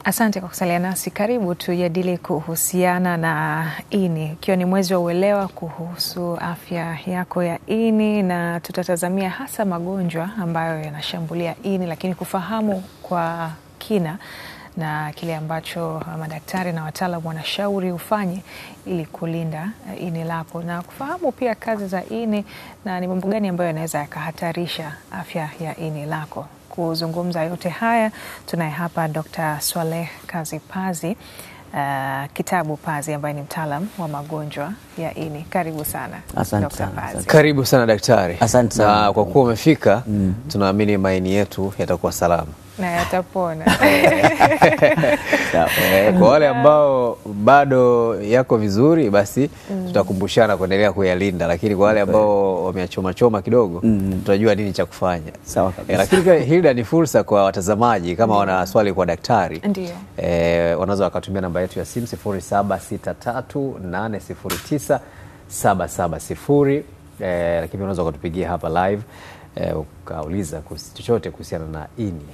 Asante kwa kusalia nasi. Karibu tujadili kuhusiana na ini, ikiwa ni mwezi wa uelewa kuhusu afya yako ya ini, na tutatazamia hasa magonjwa ambayo yanashambulia ini, lakini kufahamu kwa kina na kile ambacho madaktari na wataalamu wanashauri ufanye ili kulinda ini lako, na kufahamu pia kazi za ini na ni mambo gani ambayo yanaweza yakahatarisha afya ya ini lako. Kuzungumza yote haya tunaye hapa Dr. Swaleh Kazi Pazi, Kitabu Pazi, ambaye ni mtaalam wa magonjwa ya ini. Karibu sana. Asante sana. Karibu sana daktari. Asante sana. Na kwa kuwa umefika, tunaamini maini yetu yatakuwa salama na yatapona. Kwa wale ambao bado yako vizuri, basi tutakumbushana kuendelea kuyalinda, lakini kwa wale ambao wameachoma choma kidogo, tutajua nini cha kufanya. Sawa kabisa. Lakini pia Hilda, ni fursa kwa watazamaji kama wana swali kwa daktari. Ndio. Wanaweza wakatumia namba yetu ya simu 0763809770, lakini unaweza kutupigia hapa live ukauliza chochote kuhusiana na ini.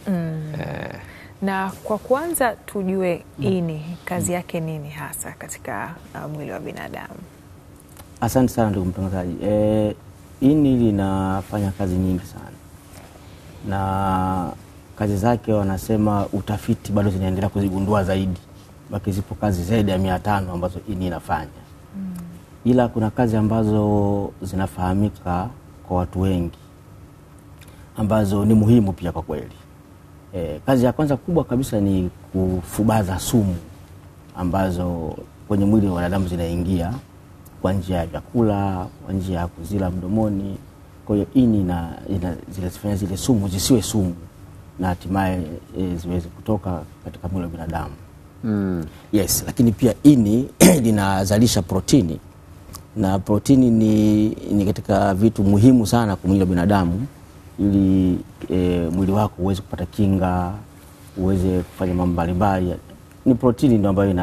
Na kwa kwanza tujue ini kazi yake nini hasa katika mwili wa binadamu? Asante sana ndugu mtangazaji. Ini linafanya kazi nyingi sana, na kazi zake wanasema utafiti bado zinaendelea kuzigundua zaidi, baki zipo kazi zaidi ya 500 ambazo ini inafanya. Ila kuna kazi ambazo zinafahamika kwa watu wengi ambazo ni muhimu pia kwa kweli. Kazi ya kwanza kubwa kabisa ni kufubaza sumu ambazo kwenye mwili wa wanadamu zinaingia kwa njia ya vyakula, kwa njia ya kuzila mdomoni. Kwa hiyo ini zinafanya zile sumu zisiwe sumu na hatimaye ziweze kutoka katika mwili wa binadamu. Yes, lakini pia ini linazalisha protini, na protini ni katika vitu muhimu sana kwa mwili wa binadamu ili mwili wako uweze kupata kinga, uweze kufanya mambo mbalimbali. Ni protini ndio ambayo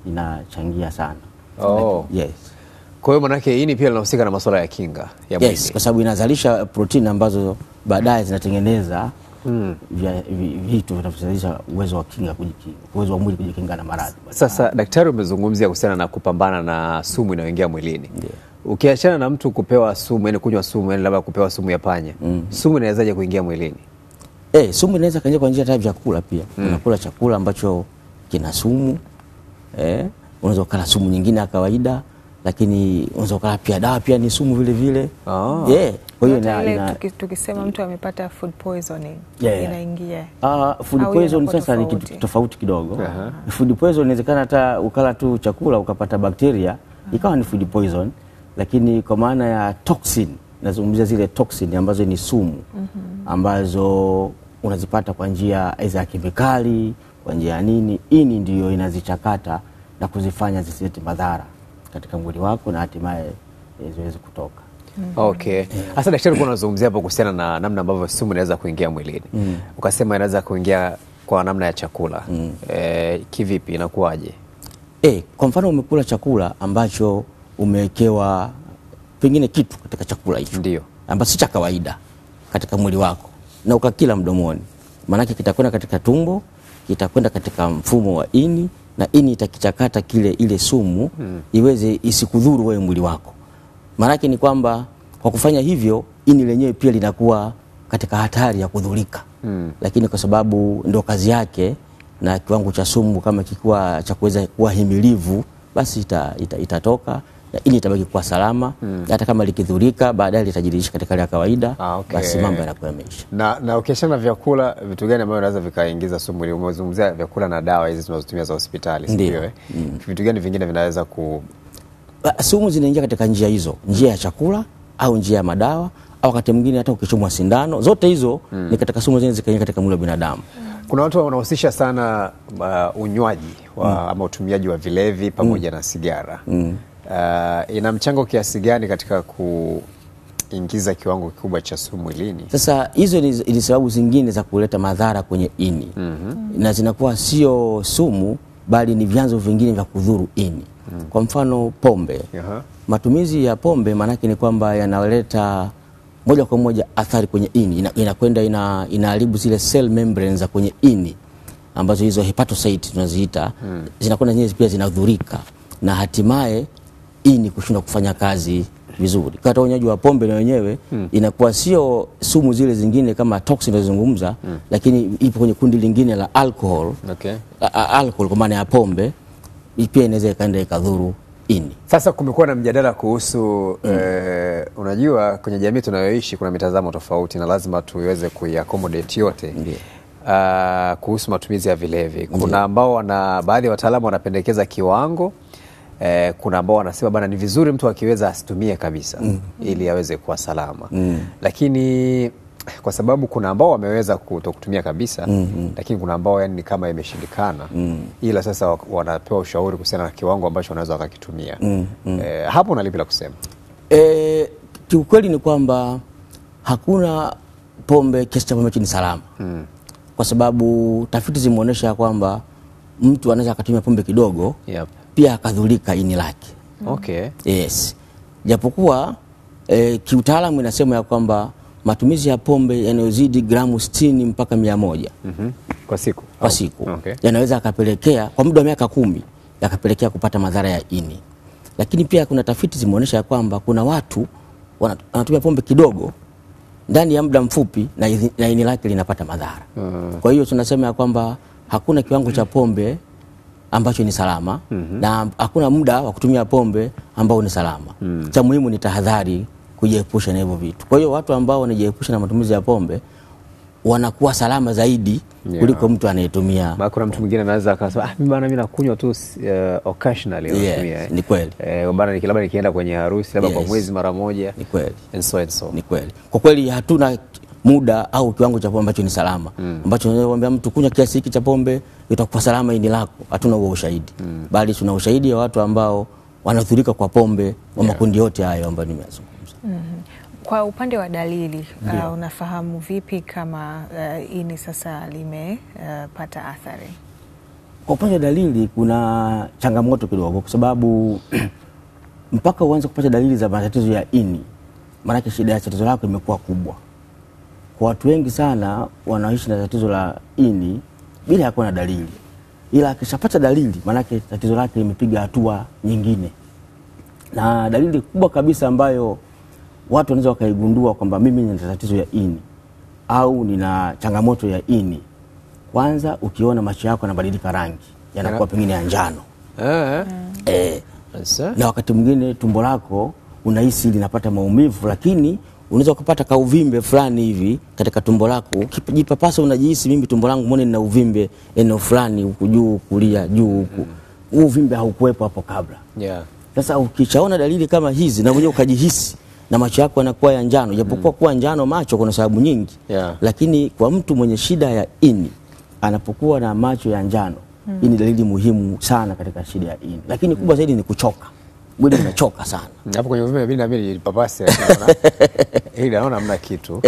inachangia sana. Yes. Kwa hiyo manake ini pia linahusika na masuala ya kinga ya mwili. Yes, kwa sababu inazalisha protini ambazo baadaye zinatengeneza vitu vinavyozalisha uwezo wa kinga kujikinga, uwezo wa mwili kujikinga na maradhi. Sasa daktari, umezungumzia kuhusiana na kupambana na sumu inayoingia mwilini. Ukiachana na mtu kupewa sumu, yani kunywa sumu, yani labda kupewa sumu ya panya, sumu inawezaje kuingia mwilini? Sumu inaweza kuingia kwa njia ya vyakula pia. Unakula chakula ambacho kina sumu, unaweza kula sumu nyingine ya kawaida, lakini unaweza kula pia dawa pia ni sumu vile vile. Kwa hiyo tukisema mtu amepata food poisoning, inaingia. Food poisoning sasa ni kitu tofauti kidogo. Food poisoning inawezekana hata ukala tu chakula ukapata bakteria ikawa ni food poison, lakini kwa maana ya toxin, nazungumzia zile toxin ambazo ni sumu ambazo unazipata kwa njia ya kemikali, kwa njia ya nini, ini ndio inazichakata na kuzifanya zisilete madhara katika mwili wako na hatimaye ziweze kutoka. Okay. Sasa daktari, kuna unazungumzia hapo kuhusiana na namna ambavyo sumu inaweza kuingia mwilini. Ukasema inaweza kuingia kwa namna ya chakula. Kivipi, inakuwaje? Kwa mfano umekula chakula ambacho umewekewa pengine kitu katika chakula hicho, ndio ambacho si cha kawaida katika mwili wako, na ukakila mdomoni, maana kitakwenda katika tumbo, kitakwenda katika mfumo wa ini, na ini itakichakata ile sumu iweze isikudhuru wewe mwili wako. Maana ni kwamba kwa kufanya hivyo ini lenyewe pia linakuwa katika hatari ya kudhurika. Lakini kwa sababu ndio kazi yake, na kiwango cha sumu kama kikuwa cha kuweza kuwa himilivu, basi itatoka na ini itabaki kuwa salama. Hata kama likidhurika baadaye litajirisha katika hali ya kawaida. Basi mambo yanakuwa yameisha. Na ukiachana vyakula, vitu gani ambavyo unaweza vikaingiza sumu? Umezungumzia vyakula na dawa hizi tunazotumia za hospitali, sio? Vitu gani vingine vinaweza sumu zinaingia katika njia hizo, njia ya chakula au njia ya madawa, au wakati mwingine hata ukichomwa sindano. Zote hizo ni katika sumu zenye zikaingia katika mwili wa binadamu. Kuna watu wanahusisha sana unywaji ama utumiaji wa vilevi pamoja na sigara. Ina mchango kiasi gani katika kuingiza kiwango kikubwa cha sumu mwilini? Sasa hizo ni sababu zingine za kuleta madhara kwenye ini. Na zinakuwa sio sumu bali ni vyanzo vingine vya kudhuru ini. Kwa mfano pombe. Matumizi ya pombe manake ni kwamba yanaleta moja kwa moja athari kwenye ini. Inakwenda inaharibu zile cell membranes za kwenye ini, ambazo hizo hepatocyte tunaziita zinakuwa zenyewe pia zinadhurika na hatimaye ini kushindwa kufanya kazi vizuri. Hata unywaji wa pombe na wenyewe inakuwa sio sumu zile zingine kama toxin tunazozungumza, lakini ipo kwenye kundi lingine la alcohol. Okay. Alcohol kwa maana ya pombe pia inaweza ikaenda ikadhuru ini. Sasa kumekuwa na mjadala kuhusu unajua kwenye jamii tunayoishi kuna mitazamo tofauti na lazima tuweze kuiaccommodate yote. Kuhusu matumizi ya vilevi. Kuna ambao baadhi ya wataalamu wanapendekeza kiwango, kuna ambao wanasema bana ni vizuri mtu akiweza asitumie kabisa ili aweze kuwa salama. Lakini kwa sababu kuna ambao wameweza kutokutumia kabisa, lakini kuna ambao yani kama imeshindikana, ila sasa wanapewa ushauri kuhusiana na kiwango ambacho wanaweza wakakitumia. Hapo unalipi la kusema? Kiukweli ni kwamba hakuna pombe kiasi cha pombe ni salama. Kwa sababu tafiti zimeonyesha kwamba mtu anaweza akatumia pombe kidogo pia akadhurika ini lake. Okay. Yes. Japokuwa kiutaalamu inasema ya kwamba matumizi ya pombe yanayozidi gramu 60 mpaka 100 kwa siku Okay. Yanaweza akapelekea kwa muda wa miaka 10 yakapelekea kupata madhara ya ini. Lakini pia kuna tafiti zimeonyesha kwamba kuna watu wanatumia pombe kidogo ndani ya muda mfupi na ini lake linapata madhara. Kwa hiyo tunasema ya kwamba hakuna kiwango cha pombe ambacho ni salama na hakuna muda wa kutumia pombe ambao ni salama. Cha muhimu ni tahadhari, kujiepusha na hivyo vitu. Kwa hiyo watu ambao wanajiepusha na matumizi ya pombe wanakuwa salama zaidi kuliko mtu anayetumia. Maana kuna mtu mwingine anaweza akasema mimi bana mimi nakunywa tu occasionally natumia. Ni kweli. Bana labda nikienda kwenye harusi labda kwa mwezi mara moja. Ni kweli. And so. Ni kweli. Kwa kweli hatuna muda au kiwango cha pombe ambacho ni salama. Ambacho unaweza kumwambia mtu kunywa kiasi hiki cha pombe itakuwa salama ini lako. Hatuna huo ushahidi. Bali tuna ushahidi wa watu ambao wanadhurika kwa pombe wa makundi yote hayo ambayo nimeyazungumza. Kwa upande wa dalili, unafahamu vipi kama ini sasa limepata athari? Kwa upande wa dalili kuna changamoto kidogo kwa sababu mpaka uanze kupata dalili za matatizo ya ini, maana shida ya tatizo lako imekuwa kubwa. Kwa watu wengi sana wanaishi na tatizo la ini bila kuwa na dalili. Ila akishapata dalili maana tatizo lake limepiga hatua nyingine. Na dalili kubwa kabisa ambayo watu wanaweza wakaigundua kwamba mimi nina tatizo ya ini au nina changamoto ya ini, kwanza ukiona macho yako yanabadilika rangi, yanakuwa pengine ya njano. Na wakati mwingine tumbo lako unahisi linapata maumivu, lakini unaweza kupata kauvimbe fulani hivi katika tumbo lako. Ukijipapasa unajihisi mimi tumbo langu mbona lina uvimbe eneo fulani huku juu kulia juu huku. Huo uvimbe haukuwepo hapo kabla. Sasa ukishaona dalili kama hizi na mwenyewe ukajihisi na macho yako yanakuwa ya njano, japokuwa kuwa njano macho kuna sababu nyingi. Lakini kwa mtu mwenye shida ya ini anapokuwa na macho ya njano, hii ni dalili muhimu sana katika shida ya ini. Lakini kubwa zaidi ni kuchoka. Mwili unachoka sana. Hapo kwenye uvimbe mimi na mimi nilipapasa ili naona hamna kitu.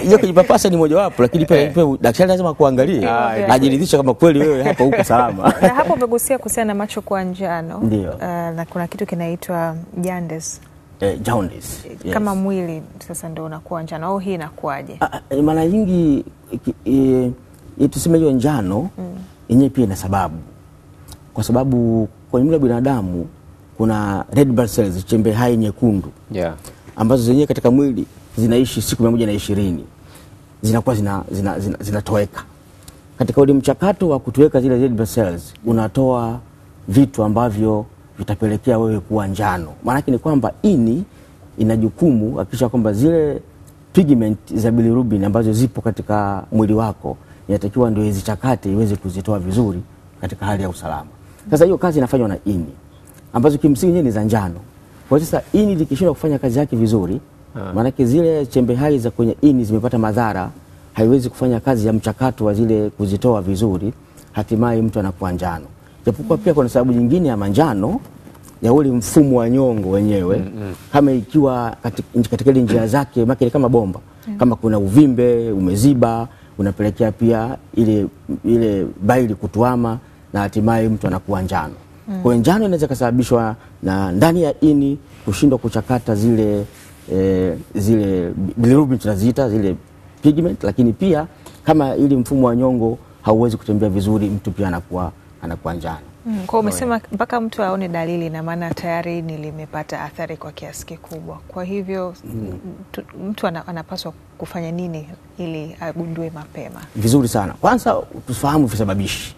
Hiyo kujipapasa ni mojawapo, lakini pia daktari lazima kuangalie ajiridhishe kama kweli wewe hapa uko salama. Na hapo umegusia kuhusiana na macho kuwa njano. Na kuna kitu kinaitwa jaundice. Jaundice. Kama mwili sasa ndio unakuwa njano au hii inakuaje? Mara nyingi tuseme hiyo njano yenyewe pia ina sababu. Kwa sababu kwenye mwili wa binadamu kuna red blood cells, chembe hai nyekundu. Ambazo zenyewe katika mwili zinaishi siku 120. Zinakuwa zinatoweka. Katika ule mchakato wa kutoweka zile red blood cells unatoa vitu ambavyo vitapelekea wewe kuwa njano. Maana yake ni kwamba ini ina jukumu hakikisha kwamba zile pigment za bilirubin ambazo zipo katika mwili wako inatakiwa ndio izichakate iweze kuzitoa vizuri katika hali ya usalama. Sasa hiyo kazi inafanywa na ini ambazo kimsingi ni za njano. Kwa sasa ini likishindwa kufanya kazi yake vizuri, maana zile chembe hai za kwenye ini zimepata madhara, haiwezi kufanya kazi ya mchakato wa zile kuzitoa vizuri, hatimaye mtu anakuwa njano. Japokuwa pia kuna sababu nyingine ya manjano ya ule mfumo wa nyongo wenyewe, kama ikiwa katika ile njia zake maki kama bomba, kama kuna uvimbe umeziba unapelekea pia ile baili kutuama na hatimaye mtu anakuwa njano. Kwa njano inaweza kusababishwa na ndani ya ini kushindwa kuchakata zile bilirubin tunaziita zile pigment, lakini pia kama ili mfumo wa nyongo hauwezi kutembea vizuri, mtu pia anakuwa njano. Kwa umesema mpaka mtu aone dalili, na maana tayari limepata athari kwa kiasi kikubwa. Kwa hivyo mtu anapaswa kufanya nini ili agundue mapema? Vizuri sana. Kwanza tufahamu visababishi,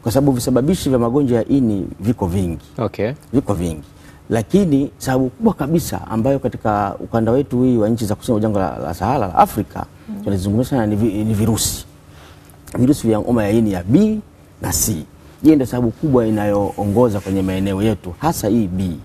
kwa sababu visababishi vya magonjwa ya ini viko vingi. Okay. Viko vingi, lakini sababu kubwa kabisa ambayo katika ukanda wetu hii wa nchi za kusini mwa jangwa la Sahara la Afrika tunazungumza sana ni virusi vya homa ya ini ya B na C. Hii ndio sababu kubwa inayoongoza kwenye maeneo yetu, hasa hii B.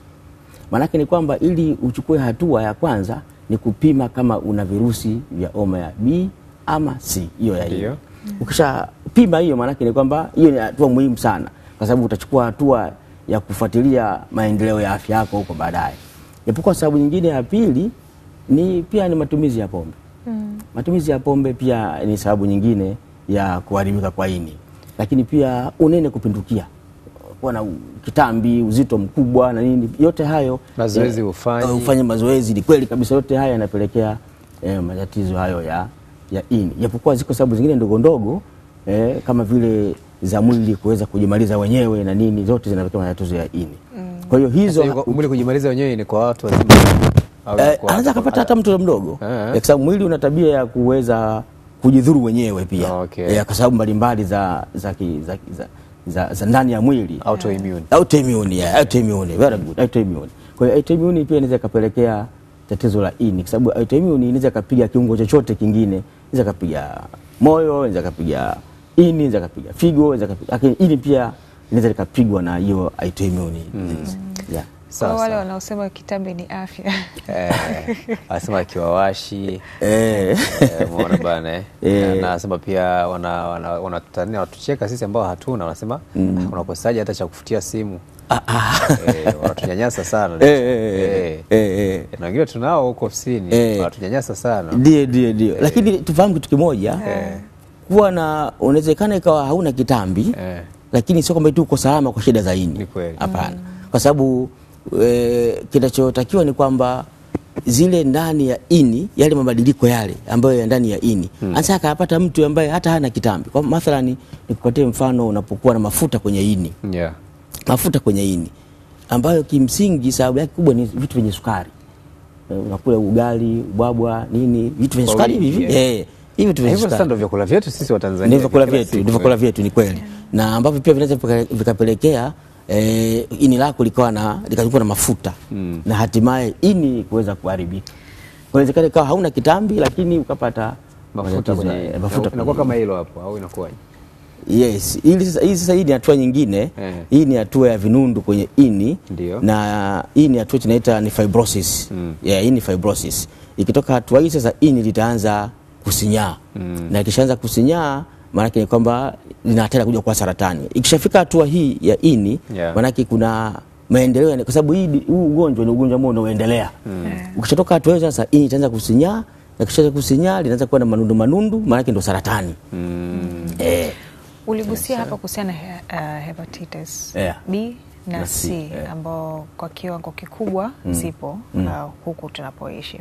Maanake ni kwamba ili uchukue hatua ya kwanza ni kupima kama una virusi vya homa ya B ama C, hiyo ya ini. Ukisha pima hiyo, maanake ni kwamba hiyo ni hatua muhimu sana, kwa sababu utachukua hatua ya kufuatilia maendeleo ya afya yako huko baadaye. Japokuwa sababu nyingine ya pili pia ni matumizi ya pombe. Matumizi ya pombe pia ni sababu nyingine ya kuharibika kwa ini. Lakini pia unene kupindukia, kuwa na kitambi, uzito mkubwa na nini, yote hayo, mazoezi ufanye mazoezi, ni kweli kabisa, yote haya yanapelekea matatizo hayo ya ini. Japokuwa ziko sababu zingine ndogo ndogo kama vile za mwili kuweza kujimaliza wenyewe na nini, zote zinapelekea matatizo ya ini. Kwa hiyo hizo mwili kujimaliza wenyewe ni kwa watu wazima, anaweza kupata hata mtoto mdogo, kwa sababu mwili una tabia ya kuweza kujidhuru wenyewe pia. Kwa sababu mbalimbali za ndani ya mwili, autoimmune, very good, autoimmune. Kwa hiyo autoimmune pia inaweza kupelekea tatizo la ini, kwa sababu autoimmune inaweza kupiga kiungo chochote kingine, inaweza kupiga moyo, inaweza kupiga ini, inaweza kupiga figo, inaweza kupiga, lakini ini pia inaweza kupigwa na hiyo autoimmune disease. Kwa wale wanaosema kitambi ni afya. Anasema kiwawashi. Muona bana na anasema pia wanatutania watucheka sisi ambao hatuna, wanasema unakosaje hata cha kufutia simu. Wanatunyanyasa sana. Na wengine tunao huko ofisini wanatunyanyasa sana. Ndio. Lakini tufahamu kitu kimoja, kuwa na unawezekana ikawa hauna kitambi, lakini sio kwamba tu uko salama kwa shida za ini. Hapana. Kwa sababu kinachotakiwa ni kwamba zile ndani ya ini, yale mabadiliko yale ambayo ya ndani ya ini, anza akapata mtu ambaye hata hana kitambi. Kwa mathalani nikupatie mfano, unapokuwa na mafuta kwenye ini. Mafuta kwenye ini ambayo kimsingi sababu yake kubwa ni vitu vyenye sukari. Unakula ugali, ubwabwa, nini, vitu vyenye sukari hivi. Hivi vitu vyenye sukari. Hivyo ndio vyakula vyetu sisi wa Tanzania. Ndio vyakula vyetu, ni kweli. Na ambavyo pia vinaweza vikapelekea ini lako likawa na mafuta na hatimaye ini kuweza kuharibika. Inawezekana kama hauna kitambi lakini ukapata mafuta inakuwa kama hilo hapo, au inakuwaje? Yes, hii sasa hii ni hatua nyingine. Hii ni hatua ya vinundu kwenye ini. Na hii ni hatua tunaita ni fibrosis. Hii ni fibrosis. Ikitoka hatua hii sasa ini litaanza kusinyaa. Na ikishaanza kusinyaa, maana yake ni kwamba linataka kuja kwa saratani. Ikishafika hatua hii ya ini, maana yake kuna maendeleo, kwa sababu huu ugonjwa ni ugonjwa ambao unaoendelea. Ukishatoka hatua hiyo sasa ini itaanza kusinyaa, na kisha kusinyaa linaanza kuwa na manundu, maana yake ndio saratani. Uligusia hapa kuhusiana na hepatitis B na C ambao kwa kiwango kikubwa zipo huku tunapoishi.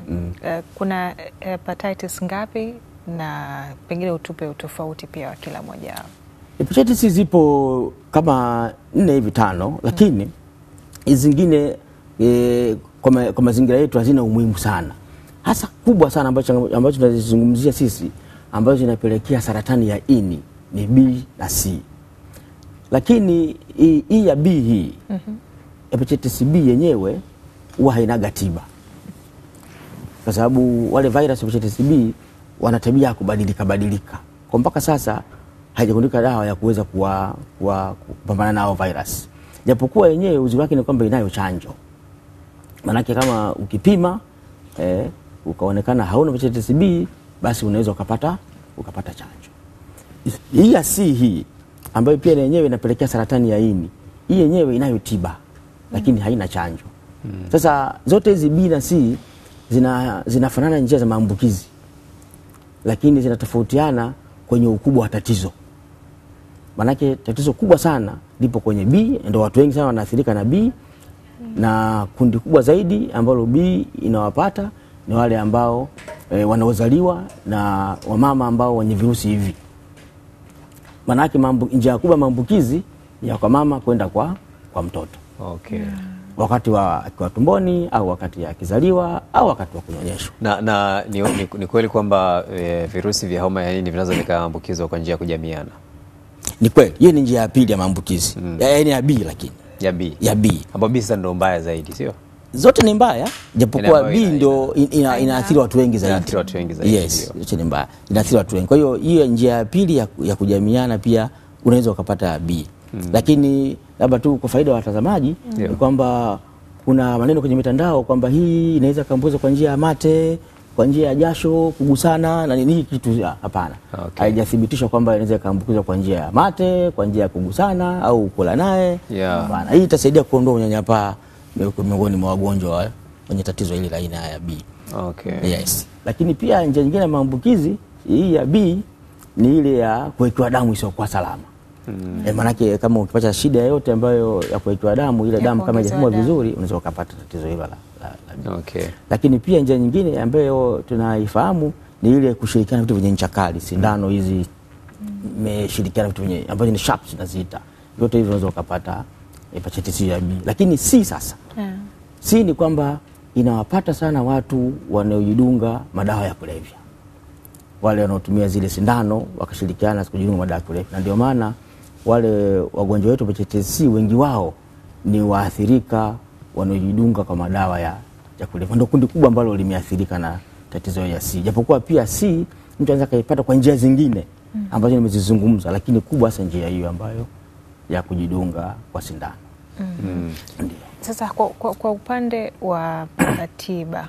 Kuna hepatitis ngapi, na pengine utupe utofauti pia wa kila moja wao? Hepatitis zipo kama 4 hivi 5, lakini hizi zingine kwa mazingira yetu hazina umuhimu sana. Hasa kubwa sana ambacho tunazungumzia sisi ambazo zinapelekea saratani ya ini ni B na C. Lakini hii ya B hii, hepatitis B yenyewe huwa hainaga tiba. Kwa sababu wale virus wa hepatitis B wana tabia ya kubadilika. Kwa mpaka sasa haijagundulika dawa ya kuweza kupambana nao virus. Japokuwa yenyewe uzuri wake ni kwamba inayo chanjo. Manake kama ukipima ukaonekana hauna hepatitis B, basi unaweza ukapata chanjo. Hii ya C hii ambayo pia yenyewe inapelekea saratani ya ini, hii yenyewe inayo tiba lakini haina chanjo. Sasa zote hizi B na C zinafanana njia za maambukizi, lakini zinatofautiana kwenye ukubwa wa tatizo. Manake tatizo kubwa sana lipo kwenye B, ndio watu wengi sana wanaathirika na B, na kundi kubwa zaidi ambalo B inawapata ni wale ambao wanaozaliwa na wamama ambao wenye virusi hivi. Maana yake njia kubwa maambukizi ya kwa mama kwenda kwa mtoto. Okay. Wakati akiwa tumboni au wakati akizaliwa au wakati wa kunyonyeshwa. Na ni kweli kwamba virusi vya homa ya ini vinaweza vikaambukizwa kwa njia ya kujamiana? Ni kweli. Hiyo ni njia ya pili ya maambukizi. Yaani ya B, lakini ya B. Ambapo B sasa ndio mbaya zaidi, sio? Zote ni mbaya, japokuwa B ndio inaathiri watu wengi zaidi. Inaathiri watu wengi zaidi. Yes, zote ni mbaya. Inaathiri watu wengi. Kwa hiyo hiyo njia ya pili ya kujamiana pia unaweza ukapata B. Lakini labda tu kwa faida ya watazamaji ni kwamba kuna maneno kwenye mitandao kwamba hii inaweza kuambukizwa kwa njia ya mate, kwa njia ya jasho, kugusana na nini, kitu hapana. Haijathibitishwa kwamba inaweza kuambukizwa kwa njia ya mate, kwa njia ya kugusana au kula naye. Hapana. Hii itasaidia kuondoa unyanyapaa miongoni mwa wagonjwa wenye tatizo hili la aina ya B. Okay. Yes. Lakini pia njia nyingine ya maambukizi hii ya B ni ile ya kuwekewa damu isiyokuwa salama. Maanake kama ukipata shida yoyote ambayo ya kuwekewa damu, ile damu kama haijafumwa vizuri, unaweza ukapata tatizo hilo la B. Okay. Lakini pia njia nyingine ambayo tunaifahamu ni ile kushirikiana vitu vyenye ncha kali, sindano hizi imeshirikiana vitu vyenye ambazo ni sharp tunaziita. Yote hivyo unaweza ukapata hepatitis ya B. Lakini si sasa. Si ni kwamba inawapata sana watu wanaojidunga madawa ya kulevya. Wale wanaotumia zile sindano wakashirikiana kujidunga madawa ya kulevya. Na ndio maana wale wagonjwa wetu wa hepatitis C wengi wao ni waathirika wanaojidunga kwa madawa ya kulevya. Ndio kundi kubwa ambalo limeathirika na tatizo ya C. Japokuwa pia C mtu anaweza kaipata kwa njia zingine ambazo nimezizungumza, lakini kubwa hasa njia hiyo ambayo ya kujidunga kwa sindano. Sasa kwa upande wa tiba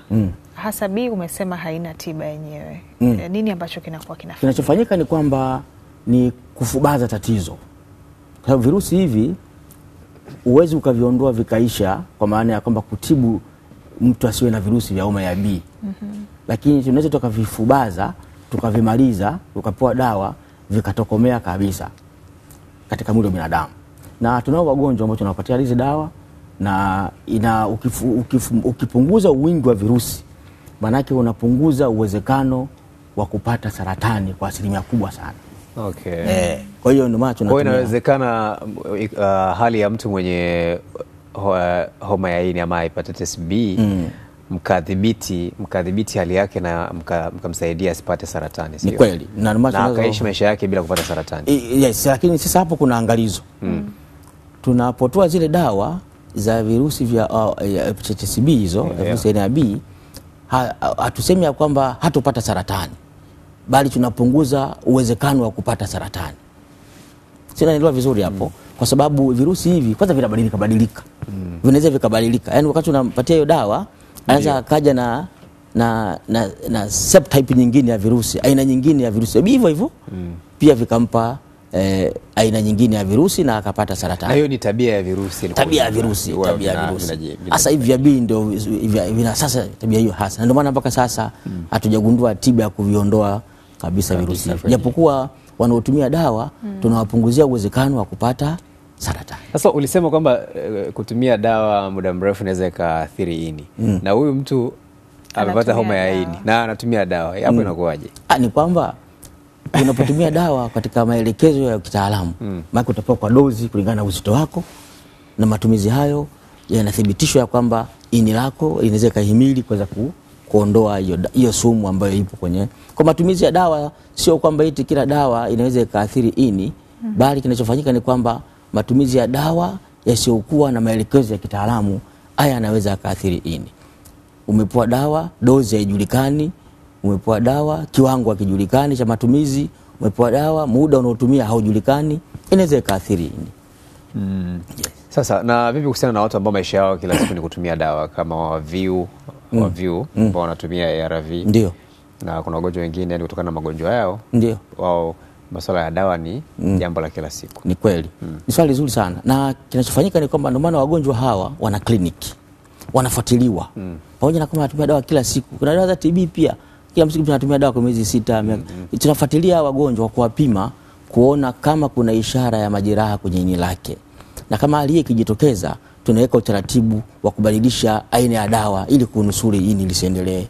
hasa B umesema haina tiba yenyewe. Nini ambacho kinafanyika? Kinachofanyika ni kwamba ni kufubaza tatizo. Kwa sababu virusi hivi uwezi ukaviondoa vikaisha, kwa maana ya kwamba kutibu mtu asiwe na virusi vya homa ya B. Lakini tunaweza tukavifubaza, tukavimaliza, tukapewa dawa vikatokomea kabisa katika mwili wa binadamu. Na tunao wagonjwa ambao tunawapatia hizi dawa na ukipunguza wingi wa virusi, manake unapunguza uwezekano wa kupata saratani kwa asilimia kubwa sana. Okay. Kwa hiyo ndio maana tunatumia. Kwa inawezekana hali ya mtu mwenye homa ya ini ama hepatitis B mkadhibiti hali yake na mkamsaidia asipate saratani, sio? Ni kweli. Na akaishi maisha yake bila kupata saratani. Yes, lakini sasa hapo kuna angalizo. Tunapotoa zile dawa za virusi vya hepatitis B hizo, virusi aina ya B, hatusemi ya kwamba hatopata saratani, bali tunapunguza uwezekano wa kupata saratani. Sina nielewa vizuri hapo, kwa sababu virusi hivi kwanza vinabadilika. Vinaweza vikabadilika. Yaani wakati unampatia hiyo dawa, anaweza akaja na subtype nyingine ya virusi, aina nyingine ya virusi. Hivyo hivyo pia vikampa aina nyingine ya virusi na akapata saratani. Na hiyo ni tabia ya virusi. Tabia ya virusi. Sasa hivi vya B ndio vina sasa tabia hiyo hasa. Na ndio maana mpaka sasa hatujagundua tiba ya kuviondoa kabisa virusi. Japokuwa wanaotumia dawa tunawapunguzia uwezekano wa kupata saratani. Sasa ulisema kwamba kutumia dawa muda mrefu inaweza ikaathiri ini. Na huyu mtu amepata homa ya ini na anatumia dawa. Hapo inakuwaje? Ni kwamba unapotumia dawa katika maelekezo ya kitaalamu, maana utapewa kwa dozi kulingana na uzito wako, na matumizi hayo yanathibitishwa ya kwamba ini lako inaweza kuhimili kuweza kuondoa hiyo sumu ambayo ipo kwenye. Kwa matumizi ya dawa sio kwamba eti kila dawa inaweza ikaathiri ini, bali kinachofanyika ni kwamba matumizi ya dawa yasiyokuwa na maelekezo ya kitaalamu haya yanaweza kaathiri ini. Umepewa dawa, dozi haijulikani, umepewa dawa, kiwango hakijulikani cha matumizi, umepewa dawa, muda unaotumia haujulikani, inaweza ikaathiri ini. Yes. Sasa na vipi kuhusiana na watu ambao maisha yao kila siku ni kutumia dawa kama waviu ambao wanatumia ARV? Ndio. Na kuna wagonjwa wengine yani kutokana na magonjwa yao, ndio wao masuala ya dawa ni jambo la kila siku. Ni kweli. Ni swali zuri sana. Na kinachofanyika ni kwamba ndio maana wagonjwa hawa wana kliniki, wanafuatiliwa. Pamoja na kama wanatumia dawa kila siku. Kuna dawa za TB pia. Kila msiku tunatumia dawa kwa miezi 6. Tunafuatilia wagonjwa kwa kuwapima kuona kama kuna ishara ya majeraha kwenye ini lake. Na kama hali ikijitokeza, tunaweka utaratibu wa kubadilisha aina ya dawa ili kunusuru ini lisiendelee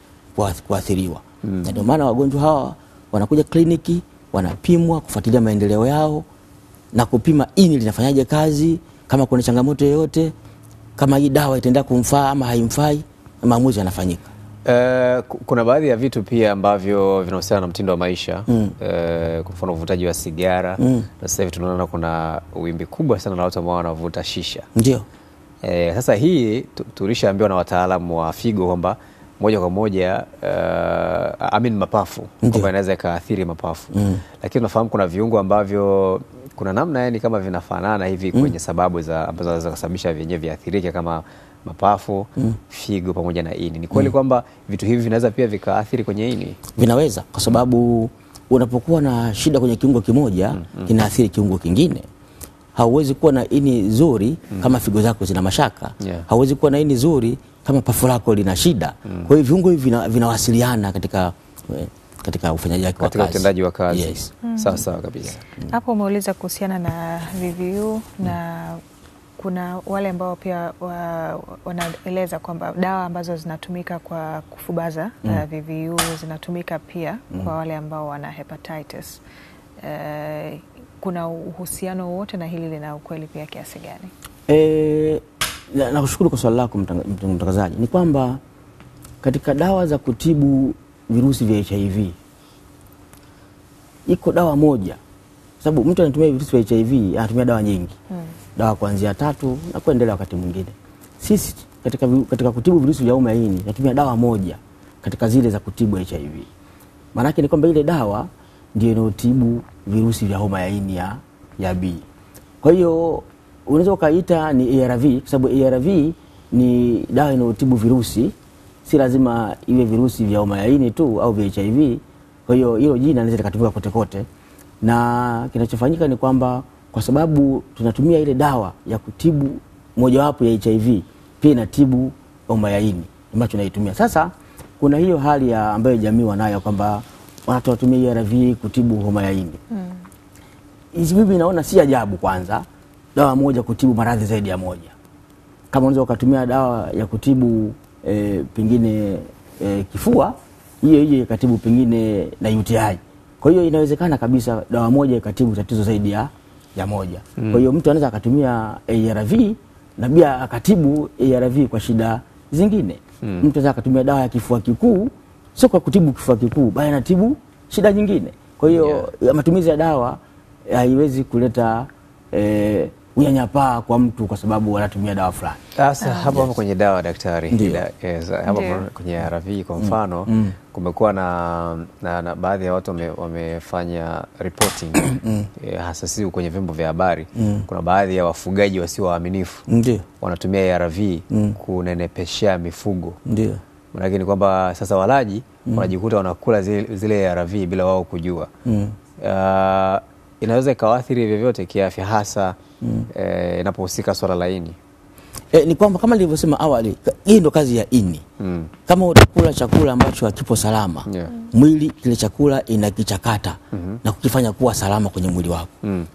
kuathiriwa. Na ndio maana wagonjwa hawa wanakuja kliniki, wanapimwa kufuatilia maendeleo yao, na kupima ini linafanyaje kazi, kama kuna changamoto yoyote, kama hii dawa itaenda kumfaa ama haimfai, maamuzi yanafanyika. Kuna baadhi ya vitu pia ambavyo vinahusiana na mtindo wa maisha, kwa mfano uvutaji wa sigara, na sasa hivi tunaona kuna wimbi kubwa sana la watu ambao wanavuta shisha. Ndio. Sasa hii tulishaambiwa na wataalamu wa figo kwamba moja kwa moja mapafu kwamba inaweza ikaathiri mapafu. Lakini tunafahamu kuna viungo ambavyo kuna namna yani kama vinafanana hivi kwenye sababu ambazo zinaweza kusababisha vyenyewe viathirike kama mapafu, figo pamoja na ini. Ni kweli kwamba vitu hivi vinaweza pia vikaathiri kwenye ini? Vinaweza, kwa sababu unapokuwa na shida kwenye kiungo kimoja kinaathiri kiungo kingine. Hauwezi kuwa na ini zuri kama figo zako zina mashaka. Hauwezi kuwa na ini zuri kama pafu lako lina shida. Kwa hiyo viungo hivi vinawasiliana katika ufanyaji wake wa kazi, katika utendaji wa kazi. Yes. Sawa kabisa. Hapo umeuliza kuhusiana na VVU na kuna wale ambao pia wanaeleza kwamba dawa ambazo zinatumika kwa kufubaza VVU zinatumika pia kwa wale ambao wana hepatitis. Kuna uhusiano wote na hili lina ukweli pia kiasi gani? Nakushukuru kwa swali lako mtangazaji. Ni kwamba katika dawa za kutibu virusi vya HIV iko dawa moja, sababu mtu anatumia virusi vya HIV anatumia dawa nyingi, dawa kuanzia 3 na kuendelea wakati mwingine. Sisi katika kutibu virusi vya homa ya ini tunatumia dawa moja katika zile za kutibu HIV. Maana yake ni kwamba ile dawa ndio inayotibu virusi vya homa ya ini ya B. Kwa hiyo unaweza ukaita ni ARV kwa sababu ARV ni dawa inayotibu virusi, si lazima iwe virusi vya homa ya ini tu au vya HIV. Kwa hiyo hilo jina linaweza likatumika kote kote, na kinachofanyika ni kwamba kwa sababu tunatumia ile dawa ya kutibu mojawapo ya HIV pia inatibu homa ya ini ambayo tunaitumia. Sasa kuna hiyo hali ambayo jamii wanayo kwamba wanatumia ARV kutibu homa ya ini. Hizi mimi naona si ajabu kwanza dawa moja kutibu maradhi zaidi ya moja. Kama unaweza ukatumia dawa ya kutibu pengine kifua, hiyo ikatibu pengine na UTI. Kwa hiyo inawezekana kabisa dawa moja ikatibu tatizo zaidi ya moja. Kwa hiyo mtu anaweza akatumia ARV na pia akatibu ARV kwa shida zingine. Mtu anaweza akatumia dawa ya kifua kikuu sio kwa kutibu kifua kikuu, bali anatibu shida nyingine. Kwa hiyo matumizi ya dawa haiwezi kuleta unyanyapaa kwa mtu kwa sababu wanatumia dawa fulani. Sasa hapo kwenye dawa daktari, hapo kwenye ARV kwa mfano kumekuwa na baadhi ya watu wamefanya reporting hasa sisi kwenye vyombo vya habari. Kuna baadhi ya wafugaji wasio waaminifu wanatumia ARV kunenepeshea mifugo. Ndio. Maana ni kwamba sasa walaji wanajikuta wanakula zile ARV bila wao kujua. Inaweza ikawaathiri vyovyote kiafya hasa inapohusika swala la ini. Ni kwamba kama nilivyosema awali, hii ndo kazi ya ini. Kama utakula chakula ambacho hakipo salama, mwili kile chakula inakichakata na kukifanya kuwa salama kwenye mwili wako.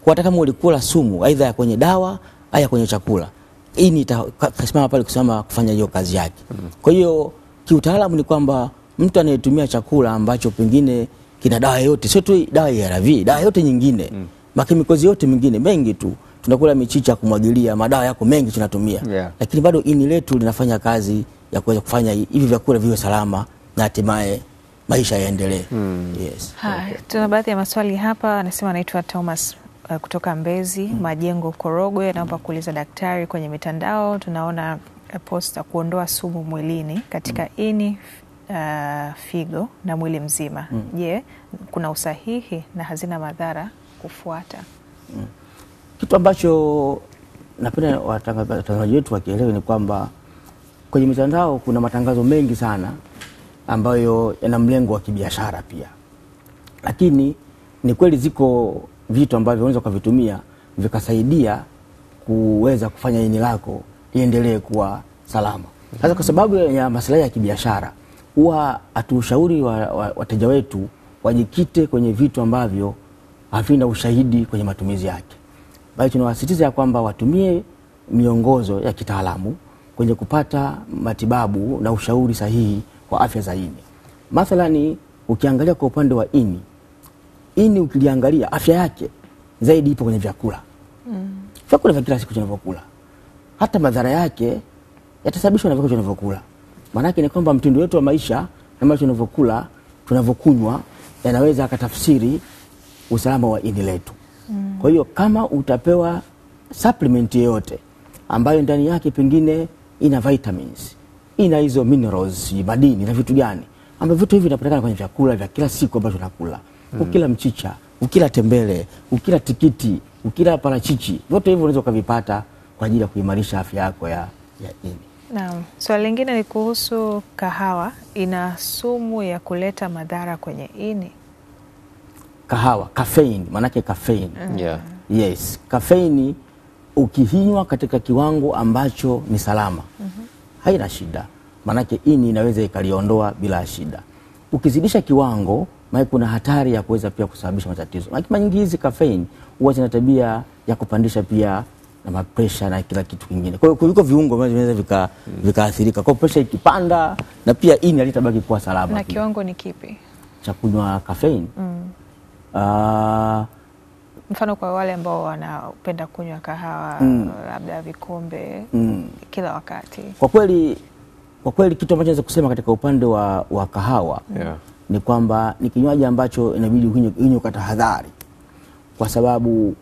Kwa hata kama ulikula sumu aidha kwenye dawa au kwenye chakula, ini itasimama pale kufanya hiyo kazi yake. Kwa hiyo kiutaalamu ni kwamba mtu anayetumia chakula ambacho pengine kina dawa yote, sio tu dawa ya ARV, dawa yote nyingine, makemikozi yote mengine mengi tu, tunakula michicha kumwagilia, madawa yako mengi tunatumia, lakini bado ini letu linafanya kazi ya kuweza kufanya hivi vyakula viwe salama na hatimaye maisha yaendelee. Yes. Tuna baadhi ya maswali hapa. Anasema anaitwa Thomas kutoka Mbezi, Majengo, Korogwe. Naomba kuuliza daktari, kwenye mitandao tunaona posta kuondoa sumu mwilini katika ini, figo na mwili mzima. Je, kuna usahihi na hazina madhara kufuata? Kitu ambacho napenda watazamaji wetu wakielewe ni kwamba kwenye mitandao kuna matangazo mengi sana ambayo yana mlengo wa kibiashara pia. Lakini ni kweli ziko vitu ambavyo unaweza kuvitumia vikasaidia kuweza kufanya ini lako liendelee kuwa salama. Sasa kwa sababu ya maslahi ya kibiashara, huwa hatushauri wateja wetu wajikite kwenye vitu ambavyo havina ushahidi kwenye matumizi yake. Bali tunawasisitiza ya kwamba watumie miongozo ya kitaalamu kwenye kupata matibabu na ushauri sahihi wa afya za ini. Mathalani ukiangalia kwa upande wa ini ukiliangalia afya yake zaidi ipo kwenye vyakula. Vyakula vya kila siku tunavyokula, hata madhara yake yatasababishwa na vyakula tunavyokula. Maana yake ni kwamba mtindo wetu wa maisha na maisha tunavyokula, tunavyokunywa yanaweza akatafsiri usalama wa ini letu. Kwa hiyo kama utapewa supplement yoyote ambayo ndani yake pengine ina vitamins, ina hizo minerals, madini na vitu gani, ambavyo vitu hivi vinapatikana kwenye vyakula vya kila siku ambavyo tunakula. Ukila mchicha, ukila tembele, ukila tikiti, ukila parachichi, vyote hivyo unaweza kuvipata kwa ajili ya kuimarisha afya yako ya ini. Naam. Swali lingine ni kuhusu kahawa, ina sumu ya kuleta madhara kwenye ini? Kahawa, caffeine, manake caffeine. Yeah. Yes, caffeine ukihinywa katika kiwango ambacho ni salama, haina shida. Manake ini inaweza ikaliondoa bila shida. Ukizidisha kiwango, maana kuna hatari ya kuweza pia kusababisha matatizo. Mara nyingi hizi caffeine huwa zina tabia ya kupandisha pia na pressure na kila kitu kingine. Kwa hiyo kuliko viungo ambavyo vinaweza vikaathirika. Kwa pressure ikipanda na pia ini halitabaki kuwa salama. Na kiwango ni kipi cha kunywa caffeine? Mfano kwa wale ambao wanapenda kunywa kahawa labda vikombe kila wakati. Kwa kweli kitu ambacho naweza kusema katika upande wa kahawa ni kwamba ni kinywaji ambacho inabidi unywe kwa tahadhari, kwa sababu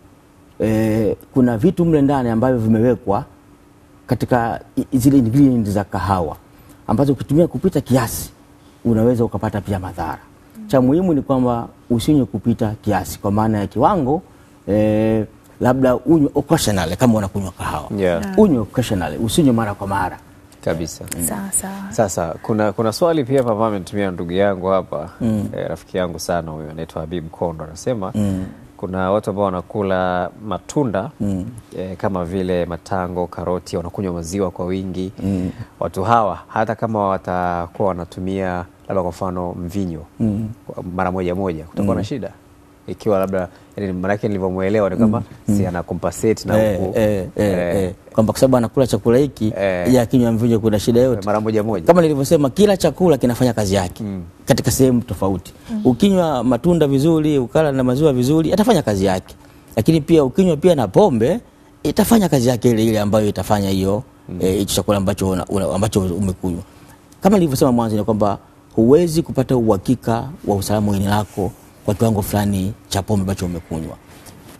kuna vitu mle ndani ambavyo vimewekwa katika zile ingredients za kahawa ambazo ukitumia kupita kiasi unaweza ukapata pia madhara. Cha muhimu ni kwamba usinywe kupita kiasi, kwa maana ya kiwango labda unywe occasionally kama unakunywa kahawa. Unywe occasionally, usinywe mara kwa mara. Kabisa. Sawa. Sasa kuna swali pia hapa ametumia ndugu yangu hapa, rafiki yangu sana huyo, anaitwa Habib Kondo, anasema kuna watu ambao wanakula matunda kama vile matango, karoti, wanakunywa maziwa kwa wingi. Watu hawa hata kama watakuwa wanatumia labda kwa mfano mvinyo mara moja kutakuwa na shida? Ikiwa labda maana yake nilivyomuelewa ni kama si ana compensate na huko kwamba kwa sababu anakula chakula hiki ya akinywa mvinyo kuna shida yote mara moja. Kama nilivyosema, kila chakula kinafanya kazi yake katika sehemu tofauti. Ukinywa matunda vizuri, ukala na maziwa vizuri, atafanya kazi yake. Lakini pia ukinywa pia na pombe, itafanya kazi yake ile ambayo itafanya hiyo chakula ambacho umekunywa. Kama nilivyosema mwanzo ni kwamba huwezi kupata uhakika wa usalama wa ini lako kwa kiwango fulani cha pombe ambacho umekunywa.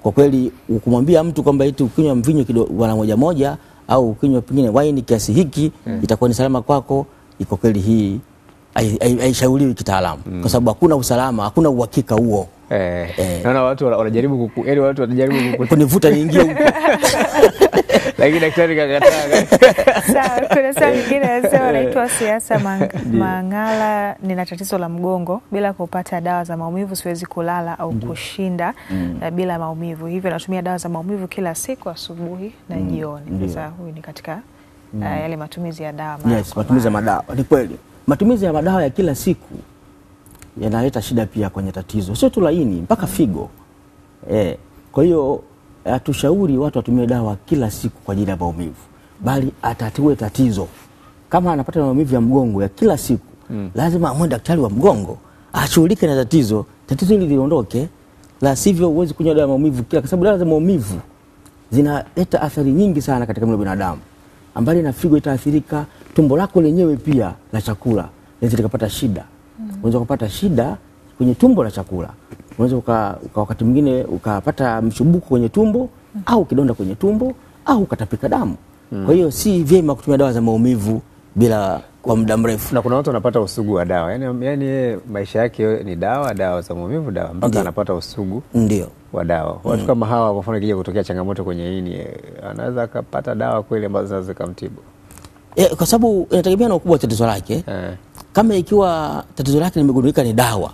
Kwa kweli ukimwambia mtu kwamba eti ukinywa mvinyo kidogo mara moja au ukinywa pengine wine kiasi hiki itakuwa ni salama kwako, iko kweli hii haishauriwi kitaalamu, kwa sababu hakuna usalama, hakuna uhakika huo. Naona watu wanajaribu kunivuta niingie huko. Lakini daktari kakataa. Sawa, kuna swali lingine anasema anaitwa Siasa Mangala, nina tatizo la mgongo, bila kupata dawa za maumivu siwezi kulala au kushinda bila maumivu. Hivyo natumia dawa za maumivu kila siku asubuhi na jioni. Sasa huyu ni katika yale matumizi ya dawa. Yes, matumizi ya madawa. Ni kweli. Matumizi ya madawa ya kila siku yanaleta shida pia kwenye tatizo, sio tu la ini, mpaka figo. Kwa hiyo hatushauri watu watumie dawa kila siku kwa ajili ya maumivu, bali atatue tatizo. Kama anapata maumivu ya mgongo ya kila siku, lazima amwende daktari wa mgongo ashughulike na tatizo hili liondoke. La sivyo huwezi kunywa dawa ya maumivu kila, kwa sababu dawa za maumivu zinaleta athari nyingi sana katika mwili wa binadamu. Ambali na figo itaathirika, tumbo lako lenyewe pia la chakula linaweza kupata shida. Unaweza kupata shida kwenye tumbo la chakula. Unaweza wakati mwingine ukapata mchubuko kwenye tumbo au kidonda kwenye tumbo au ukatapika damu. Kwa hiyo si vyema kutumia dawa za maumivu bila kwa muda mrefu. Na kuna watu wanapata usugu wa dawa. Yaani maisha yake ni dawa za maumivu, dawa mpaka anapata usugu wa dawa. Watu kama hawa kwa mfano kija kutokea changamoto kwenye ini, anaweza akapata dawa kweli ambazo zinaweza kumtibu. Kwa sababu inategemea na ukubwa wa tatizo lake. Kama ikiwa tatizo lake limegundulika ni dawa,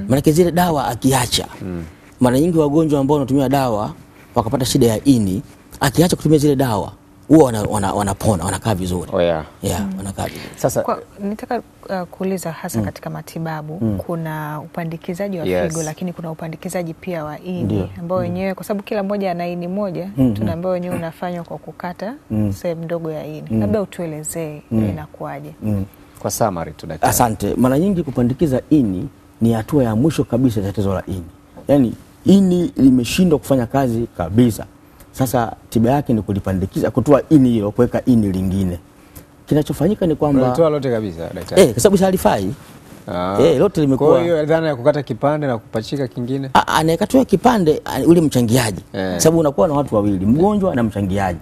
maana zile dawa akiacha. Mara nyingi wagonjwa ambao wanatumia dawa wakapata shida ya ini, akiacha kutumia zile dawa huwa wanapona, wanakaa vizuri. Wanakaa vizuri. Sasa nitaka kuuliza hasa katika matibabu kuna upandikizaji wa figo, lakini kuna upandikizaji pia wa ini ambao wenyewe kwa sababu kila mmoja ana ini moja, tunaambiwa wenyewe unafanywa kwa kukata sehemu ndogo ya ini. Labda utuelezee inakuaje? Kwa summary tu daktari. Asante. Mara nyingi kupandikiza ini ni hatua ya mwisho kabisa ya tatizo la ini. Yaani ini limeshindwa kufanya kazi kabisa. Sasa tiba yake ni kulipandikiza, kutoa ini hilo kuweka ini lingine. Kinachofanyika ni kwamba unatoa lote kabisa daktari. Kwa sababu halifai. Lote limekuwa. Kwa hiyo dhana ya kukata kipande na kupachika kingine. Anayekatoa kipande ule mchangiaji. Sababu unakuwa na watu wawili, mgonjwa na mchangiaji.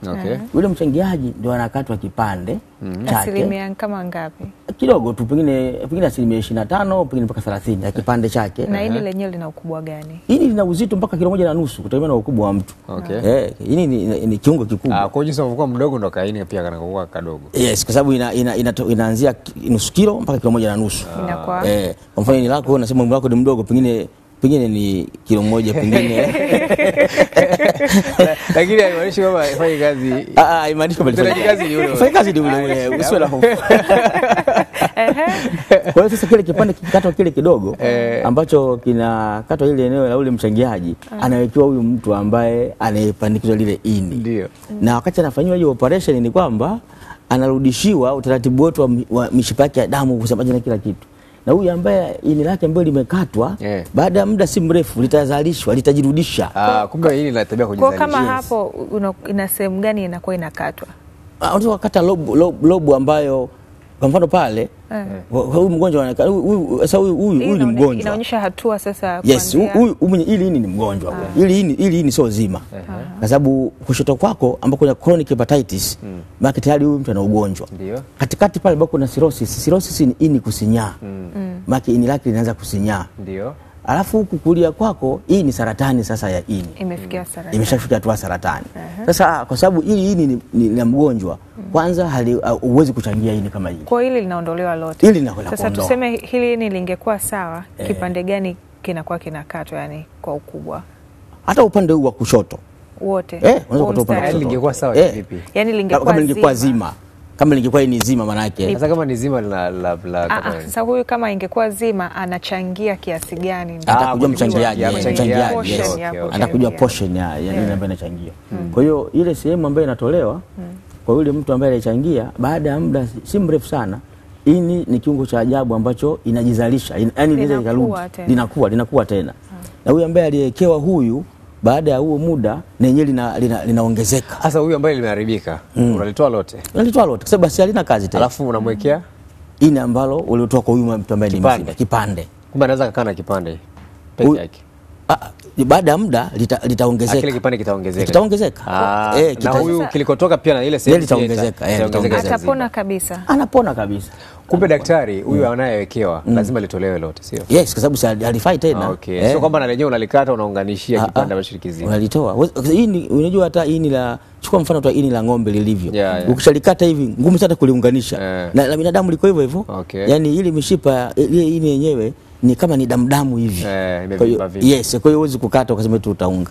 Ule mchangiaji ndio anakatwa kipande chake. Asilimia kama ngapi? Kidogo tu, pengine asilimia 25, pengine mpaka 30 ya kipande chake. Na ini lenyewe lina ukubwa gani? Ini lina uzito mpaka 1.5 kg kutegemea na ukubwa wa mtu. Ini ni kiungo kikubwa. Kwa hiyo unapokuwa mdogo ndo kaini pia kanakuwa kadogo. Yes, kwa sababu inaanzia nusu kilo mpaka 1.5 kg. Inakuwa. Kwa mfano ini lako unasema mwili wako ni mdogo, pengine ni kilo 1 pengine. Lakini haimaanishi kwamba haifai kazi. Haimaanishi kwamba haifai kazi ni ule. Haifai kazi ni ule. Usiwe na hofu. Kwa hiyo sasa kile kipande kikatwa kile kidogo ambacho kinakatwa ile eneo la ule mchangiaji, anawekewa huyu mtu ambaye anayepandikizwa lile ini. Ndio. Na wakati anafanywa hiyo operation ni kwamba anarudishiwa utaratibu wote wa mishipa yake ya damu kusambaza na kila kitu. Na huyu ambaye ini lake ambalo limekatwa baada ya muda si mrefu litazalishwa, litajirudisha. Kumbe hili la tabia kujizalisha. Kwa kama hapo ina sehemu gani inakuwa inakatwa? Unaweza kukata lobu ambayo kwa mfano pale huyu mgonjwa sasa huyu ni mgonjwa. Inaonyesha hatua sasa yes, huyu ili ini ni mgonjwa. Ili ini sio zima. Kwa sababu kushoto kwako ambako kuna chronic hepatitis, maana tayari huyu mtu ana ugonjwa. Ndio. Katikati pale ambako kuna cirrhosis. Cirrhosis ni ini kusinyaa. Maana ini lake linaanza kusinyaa. Ndio. Alafu huku kulia kwako hii ni saratani sasa ya ini. Imefikia saratani. Imeshafika hatua saratani. Sasa kwa sababu ili ini ni mgonjwa, kwanza huwezi kuchangia ini kama hili. Kwa hili linaondolewa lote. Hili linakwenda sasa kuondoa. Tuseme hili ini lingekuwa sawa, kipande gani kinakuwa kinakatwa yani kwa ukubwa? Hata upande huu wa kushoto. Wote. Unaweza kutoa upande wa kushoto. Lingekuwa sawa vipi? Yani lingekuwa zima. Kama lingekuwa ni zima maana yake. Sasa kama ni zima la sasa huyu kama ingekuwa zima anachangia kiasi gani? Atakujua mchangiaji. Atakujua portion ya nini ambayo inachangia. Kwa hiyo ile sehemu ambayo inatolewa kwa yule mtu ambaye alichangia, baada ya muda si mrefu sana, ini ni kiungo cha ajabu ambacho inajizalisha. Yaani linakuwa tena. Na huyu ambaye aliyekewa huyu baada ya huo muda na yenyewe linaongezeka. Sasa huyu ambaye limeharibika, unalitoa lote? Unalitoa lote kwa sababu basi halina kazi tena. Alafu unamwekea ini ambalo uliotoa kwa huyu mtu ambaye ni mzima, kipande. Kumbe anaweza kukaa na kipande peke yake. Baada ya muda litaongezeka. Kile kipande kitaongezeka. Kitaongezeka. Na huyu kilikotoka pia na ile sehemu litaongezeka. Atapona kabisa. Anapona kabisa. Kumbe daktari huyu anayewekewa lazima litolewe lote, sio? Yes, kwa sababu halifai tena. Sio kwamba na lenyewe unalikata unaunganishia kipande ambacho kizima. Unalitoa. Hii unajua hata ini la chukua mfano tu ini la ng'ombe lilivyo. Ukishalikata hivi ngumu sana kuliunganisha. Na la binadamu liko hivyo hivyo. Yaani ile mishipa ile ini yenyewe ni kama ni damu hivi. Yes, kwa hiyo huwezi kukata ukasema tu utaunga.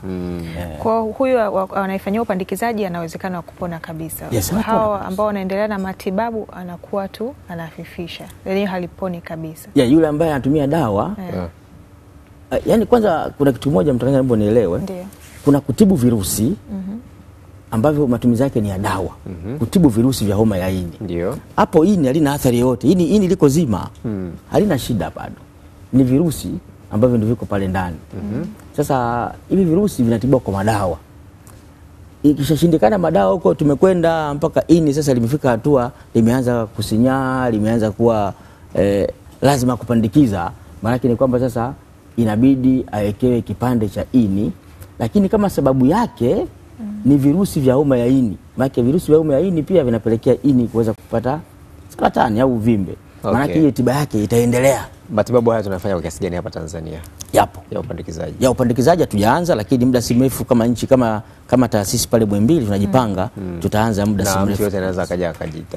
Kwa huyu anayefanyia upandikizaji anawezekana kupona kabisa. Yes, hawa ambao wanaendelea na matibabu anakuwa tu anafifisha. Yaani haliponi kabisa. Yule ambaye anatumia dawa. Yaani kwanza kuna kitu moja mtanganya mbona nielewe. Kuna kutibu virusi ambavyo matumizi yake ni ya dawa. Kutibu virusi vya homa ya ini. Ndio. Hapo ini halina athari yoyote. Ini liko zima. Halina shida bado. Ni virusi ambavyo ndio viko pale ndani. Sasa hivi virusi vinatibiwa kwa madawa. Ikishashindikana madawa huko, tumekwenda mpaka ini sasa limefika hatua limeanza kusinyaa, limeanza kuwa lazima kupandikiza. Maana ni kwamba sasa inabidi awekewe kipande cha ini, lakini kama sababu yake ni virusi vya homa ya ini. Maana virusi vya homa ya ini pia vinapelekea ini kuweza kupata saratani au uvimbe. Maana hiyo tiba yake itaendelea. Matibabu haya tunafanya kwa kiasi gani hapa Tanzania? Yapo. Ya upandikizaji hatujaanza, lakini muda si mrefu kama nchi kama taasisi pale Muhimbili tunajipanga, tutaanza muda si mrefu. Na mtu yote anaweza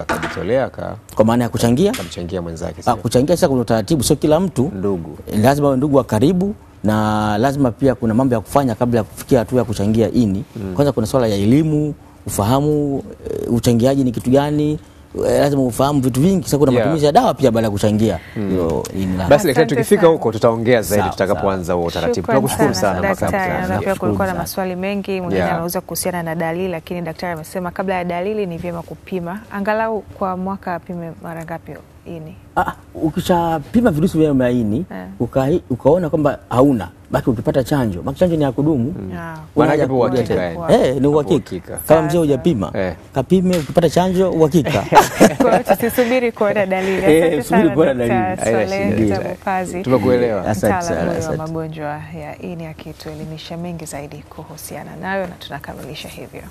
akajitolea kwa maana ya kuchangia? Kumchangia mwenzake. Kuchangia sasa kuna utaratibu, sio kila mtu ndugu. Lazima wawe ndugu wa karibu, na lazima pia kuna mambo ya kufanya kabla ya kufikia hatua ya kuchangia ini. Kwanza kuna swala ya elimu, ufahamu uchangiaji ni kitu gani. Lazima ufahamu vitu vingi. Sasa kuna matumizi ya dawa pia baada ya kuchangia. Basi daktari, tukifika huko tutaongea zaidi tutakapoanza huo utaratibu. Tunakushukuru sana daktari. Na pia kulikuwa na maswali mengi mwingine anaweza kuhusiana na dalili, lakini daktari amesema kabla ya dalili ni vyema kupima angalau kwa mwaka apime mara ngapi ini? Ukishapima virusi vya ini ukaona kwamba hauna, baki ukipata chanjo, baki chanjo ni ya kudumu. Maana hapo uhakika. Ni uhakika. Kama mzee hujapima, kapime, ukipata chanjo uhakika. Kwa hiyo tusisubiri kuona dalili. Asante sana Swaleh Tabukazi. Tumekuelewa. Asante sana wa magonjwa ya ini akituelimisha mengi zaidi kuhusiana nayo, na tunakamilisha hivyo.